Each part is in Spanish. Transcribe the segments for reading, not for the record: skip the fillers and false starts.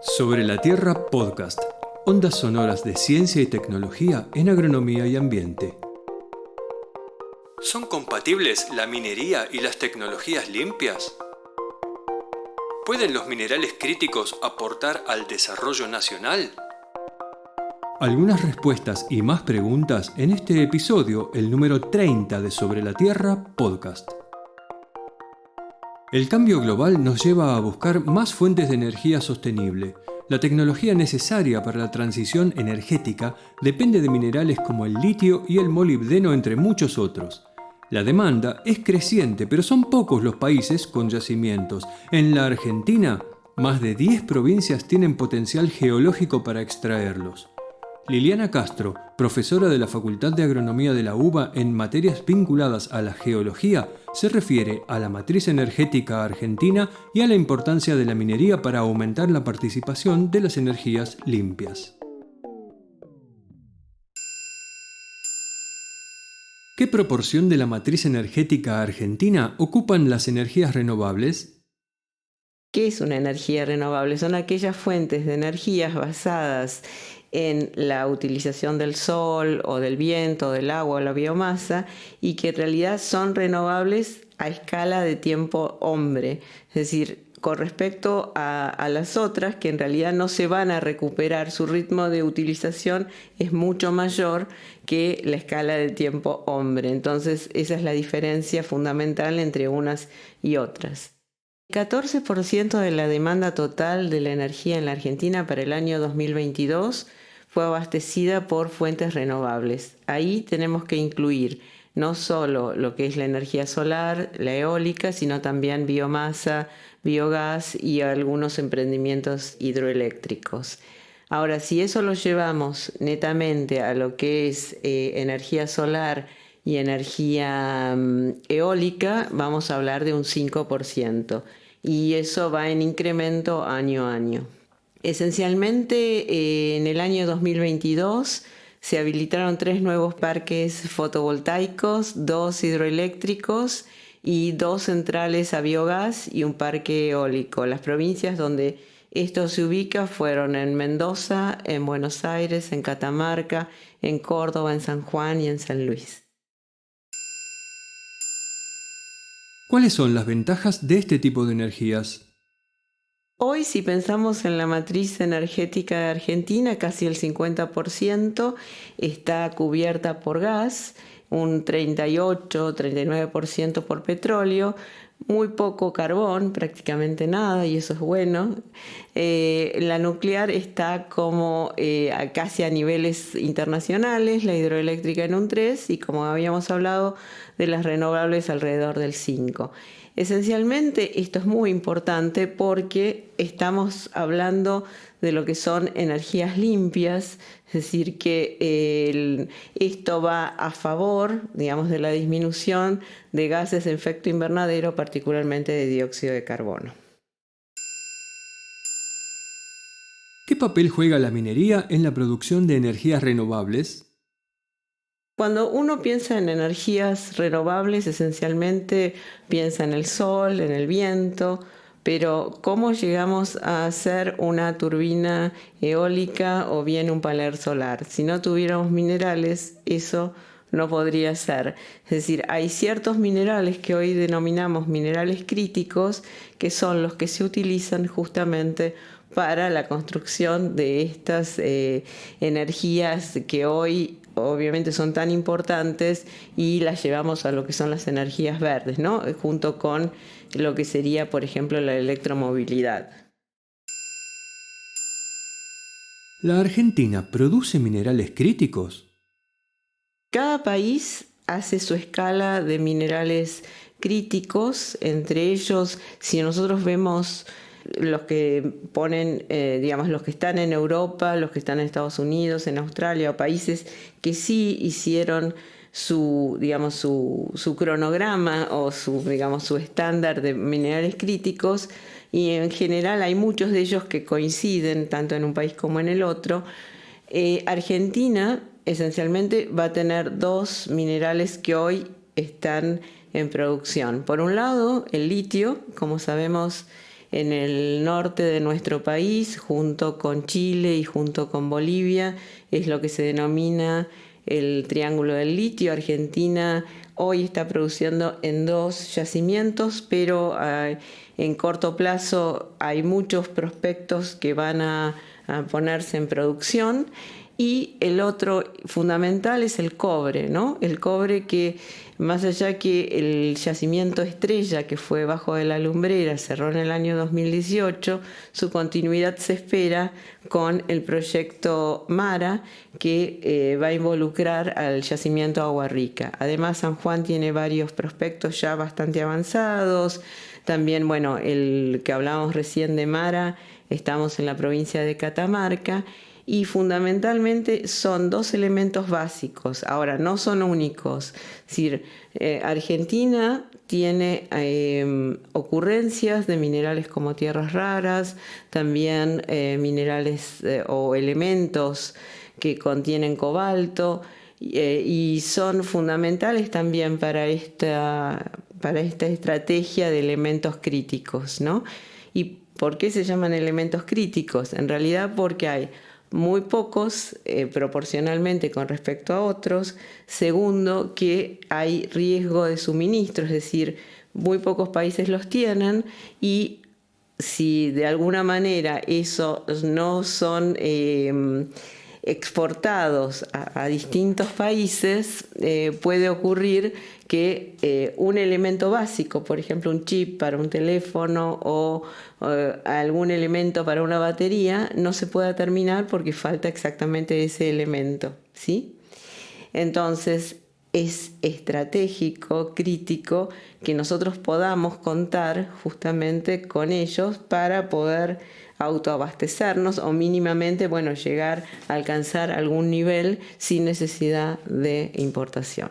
Sobre la Tierra Podcast, ondas sonoras de ciencia y tecnología en agronomía y ambiente. ¿Son compatibles la minería y las tecnologías limpias? ¿Pueden los minerales críticos aportar al desarrollo nacional? Algunas respuestas y más preguntas en este episodio, el número 30 de Sobre la Tierra Podcast. El cambio global nos lleva a buscar más fuentes de energía sostenible. La tecnología necesaria para la transición energética depende de minerales como el litio y el molibdeno, entre muchos otros. La demanda es creciente, pero son pocos los países con yacimientos. En la Argentina, más de 10 provincias tienen potencial geológico para extraerlos. Liliana Castro, profesora de la Facultad de Agronomía de la UBA en materias vinculadas a la geología, se refiere a la matriz energética argentina y a la importancia de la minería para aumentar la participación de las energías limpias. ¿Qué proporción de la matriz energética argentina ocupan las energías renovables? ¿Qué es una energía renovable? Son aquellas fuentes de energías basadas en la utilización del sol o del viento, del agua o la biomasa, y que en realidad son renovables a escala de tiempo hombre, es decir, con respecto a las otras que en realidad no se van a recuperar, su ritmo de utilización es mucho mayor que la escala de tiempo hombre. Entonces esa es la diferencia fundamental entre unas y otras. El 14% de la demanda total de la energía en la Argentina para el año 2022 fue abastecida por fuentes renovables. Ahí tenemos que incluir no solo lo que es la energía solar, la eólica, sino también biomasa, biogás y algunos emprendimientos hidroeléctricos. Ahora, si eso lo llevamos netamente a lo que es energía solar y energía eólica, vamos a hablar de un 5%. Y eso va en incremento año a año. Esencialmente, en el año 2022 se habilitaron 3 nuevos parques fotovoltaicos, 2 hidroeléctricos y 2 centrales a biogás y un parque eólico. Las provincias donde esto se ubica fueron en Mendoza, en Buenos Aires, en Catamarca, en Córdoba, en San Juan y en San Luis. ¿Cuáles son las ventajas de este tipo de energías? Hoy, si pensamos en la matriz energética de Argentina, casi el 50% está cubierta por gas, un 38-39% por petróleo, muy poco carbón, prácticamente nada, y eso es bueno. La nuclear está como casi a niveles internacionales, la hidroeléctrica en un 3% y, como habíamos hablado, de las renovables alrededor del 5%. Esencialmente esto es muy importante porque estamos hablando de lo que son energías limpias, es decir, que esto va a favor, digamos, de la disminución de gases de efecto invernadero, particularmente de dióxido de carbono. ¿Qué papel juega la minería en la producción de energías renovables? Cuando uno piensa en energías renovables, esencialmente piensa en el sol, en el viento, pero ¿cómo llegamos a hacer una turbina eólica o bien un panel solar? Si no tuviéramos minerales, eso no podría ser. Es decir, hay ciertos minerales que hoy denominamos minerales críticos, que son los que se utilizan justamente para la construcción de estas energías que hoy obviamente son tan importantes y las llevamos a lo que son las energías verdes, ¿no? Junto con lo que sería, por ejemplo, la electromovilidad. ¿La Argentina produce minerales críticos? Cada país hace su escala de minerales críticos, entre ellos, si nosotros vemos los que ponen, los que están en Europa, los que están en Estados Unidos, en Australia, o países que sí hicieron su cronograma o su estándar de minerales críticos, y en general hay muchos de ellos que coinciden tanto en un país como en el otro. Argentina esencialmente va a tener 2 minerales que hoy están en producción. Por un lado, el litio, como sabemos, en el norte de nuestro país, junto con Chile y junto con Bolivia, es lo que se denomina el Triángulo del Litio. Argentina hoy está produciendo en 2 yacimientos, pero en corto plazo hay muchos prospectos que van a ponerse en producción. Y el otro fundamental es el cobre, ¿no? El cobre que, más allá que el yacimiento Estrella, que fue bajo de la Lumbrera, cerró en el año 2018, su continuidad se espera con el proyecto Mara, que va a involucrar al yacimiento Agua Rica. Además, San Juan tiene varios prospectos ya bastante avanzados. También, bueno, el que hablábamos recién de Mara, estamos en la provincia de Catamarca, y fundamentalmente son 2 elementos básicos. Ahora, no son únicos. Es decir, Argentina tiene ocurrencias de minerales como tierras raras, también minerales o elementos que contienen cobalto, y son fundamentales también para esta estrategia de elementos críticos, ¿no? ¿Y por qué se llaman elementos críticos? En realidad porque hay muy pocos proporcionalmente con respecto a otros. Segundo, que hay riesgo de suministro, es decir, muy pocos países los tienen, y si de alguna manera esos no son exportados a distintos países, puede ocurrir que un elemento básico, por ejemplo un chip para un teléfono o algún elemento para una batería, no se pueda terminar porque falta exactamente ese elemento, ¿sí? Entonces es estratégico, crítico, que nosotros podamos contar justamente con ellos para poder autoabastecernos o mínimamente, bueno, llegar a alcanzar algún nivel sin necesidad de importación.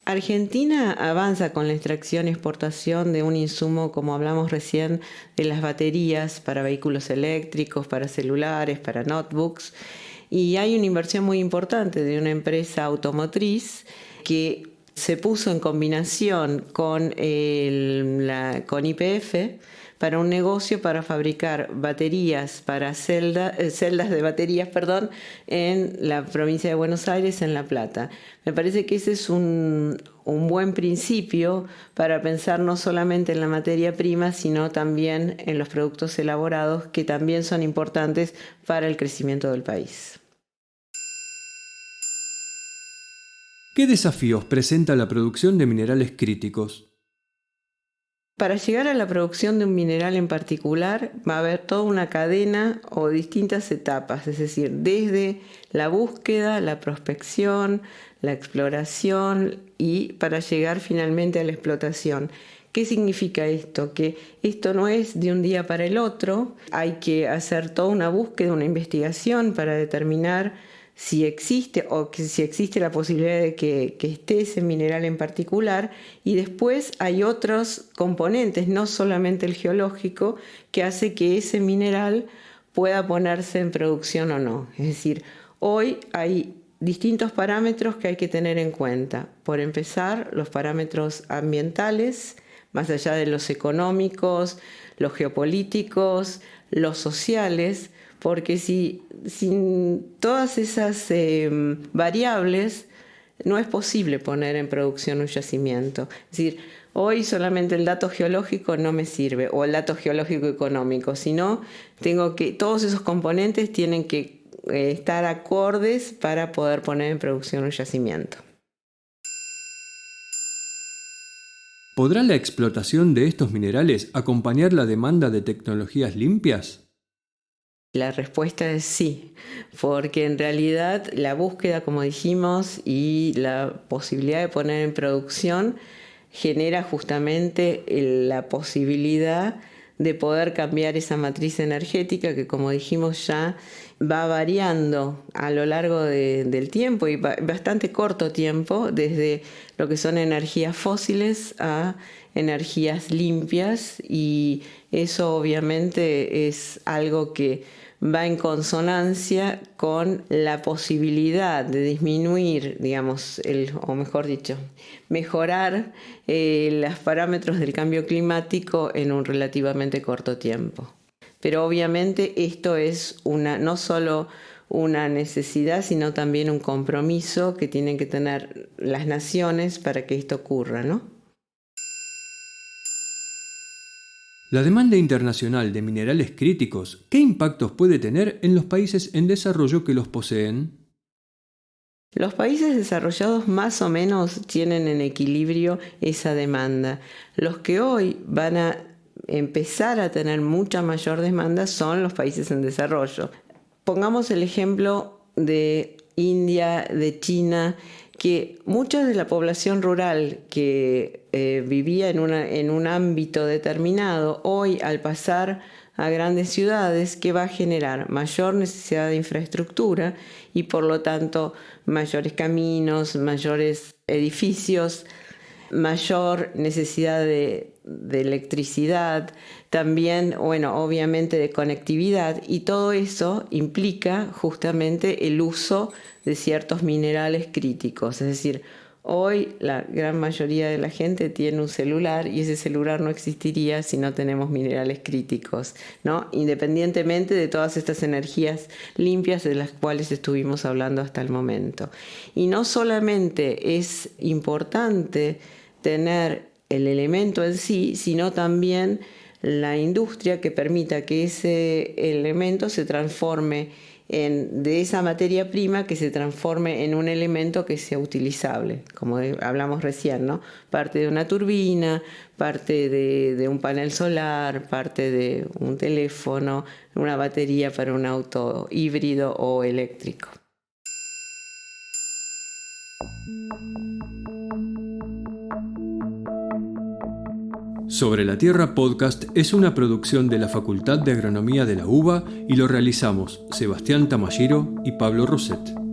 Argentina avanza con la extracción y exportación de un insumo, como hablamos recién, de las baterías para vehículos eléctricos, para celulares, para notebooks, y hay una inversión muy importante de una empresa automotriz que se puso en combinación con YPF para un negocio para fabricar baterías para celdas de baterías, en la provincia de Buenos Aires, en La Plata. Me parece que ese es un buen principio para pensar no solamente en la materia prima, sino también en los productos elaborados, que también son importantes para el crecimiento del país. ¿Qué desafíos presenta la producción de minerales críticos? Para llegar a la producción de un mineral en particular va a haber toda una cadena o distintas etapas, es decir, desde la búsqueda, la prospección, la exploración y para llegar finalmente a la explotación. ¿Qué significa esto? Que esto no es de un día para el otro, hay que hacer toda una búsqueda, una investigación para determinar si existe o si existe la posibilidad de que esté ese mineral en particular, y después hay otros componentes, no solamente el geológico, que hace que ese mineral pueda ponerse en producción o no. Es decir, hoy hay distintos parámetros que hay que tener en cuenta. Por empezar, los parámetros ambientales, más allá de los económicos, los geopolíticos, los sociales, porque sin todas esas variables no es posible poner en producción un yacimiento. Es decir, hoy solamente el dato geológico no me sirve, o el dato geológico económico, sino todos esos componentes tienen que estar acordes para poder poner en producción un yacimiento. ¿Podrá la explotación de estos minerales acompañar la demanda de tecnologías limpias? La respuesta es sí, porque en realidad la búsqueda, como dijimos, y la posibilidad de poner en producción genera justamente la posibilidad de poder cambiar esa matriz energética que, como dijimos, ya va variando a lo largo del tiempo, y bastante corto tiempo, desde lo que son energías fósiles a energías limpias, y eso obviamente es algo que va en consonancia con la posibilidad de disminuir, digamos, o mejor dicho, mejorar los parámetros del cambio climático en un relativamente corto tiempo. Pero obviamente esto es no solo una necesidad, sino también un compromiso que tienen que tener las naciones para que esto ocurra, ¿no? La demanda internacional de minerales críticos, ¿qué impactos puede tener en los países en desarrollo que los poseen? Los países desarrollados más o menos tienen en equilibrio esa demanda. Los que hoy van a empezar a tener mucha mayor demanda son los países en desarrollo. Pongamos el ejemplo de India, de China, que mucha de la población rural que vivía en un ámbito determinado, hoy al pasar a grandes ciudades, que va a generar mayor necesidad de infraestructura y por lo tanto mayores caminos, mayores edificios, mayor necesidad de electricidad, también, obviamente de conectividad, y todo eso implica justamente el uso de ciertos minerales críticos. Es decir, hoy la gran mayoría de la gente tiene un celular y ese celular no existiría si no tenemos minerales críticos, ¿no? Independientemente de todas estas energías limpias de las cuales estuvimos hablando hasta el momento. Y no solamente es importante tener el elemento en sí, sino también la industria que permita que ese elemento se transforme de esa materia prima, que se transforme en un elemento que sea utilizable, como hablamos recién, ¿no? Parte de una turbina, parte de un panel solar, parte de un teléfono, una batería para un auto híbrido o eléctrico. Sobre la Tierra Podcast es una producción de la Facultad de Agronomía de la UBA y lo realizamos Sebastián Tamashiro y Pablo Roset.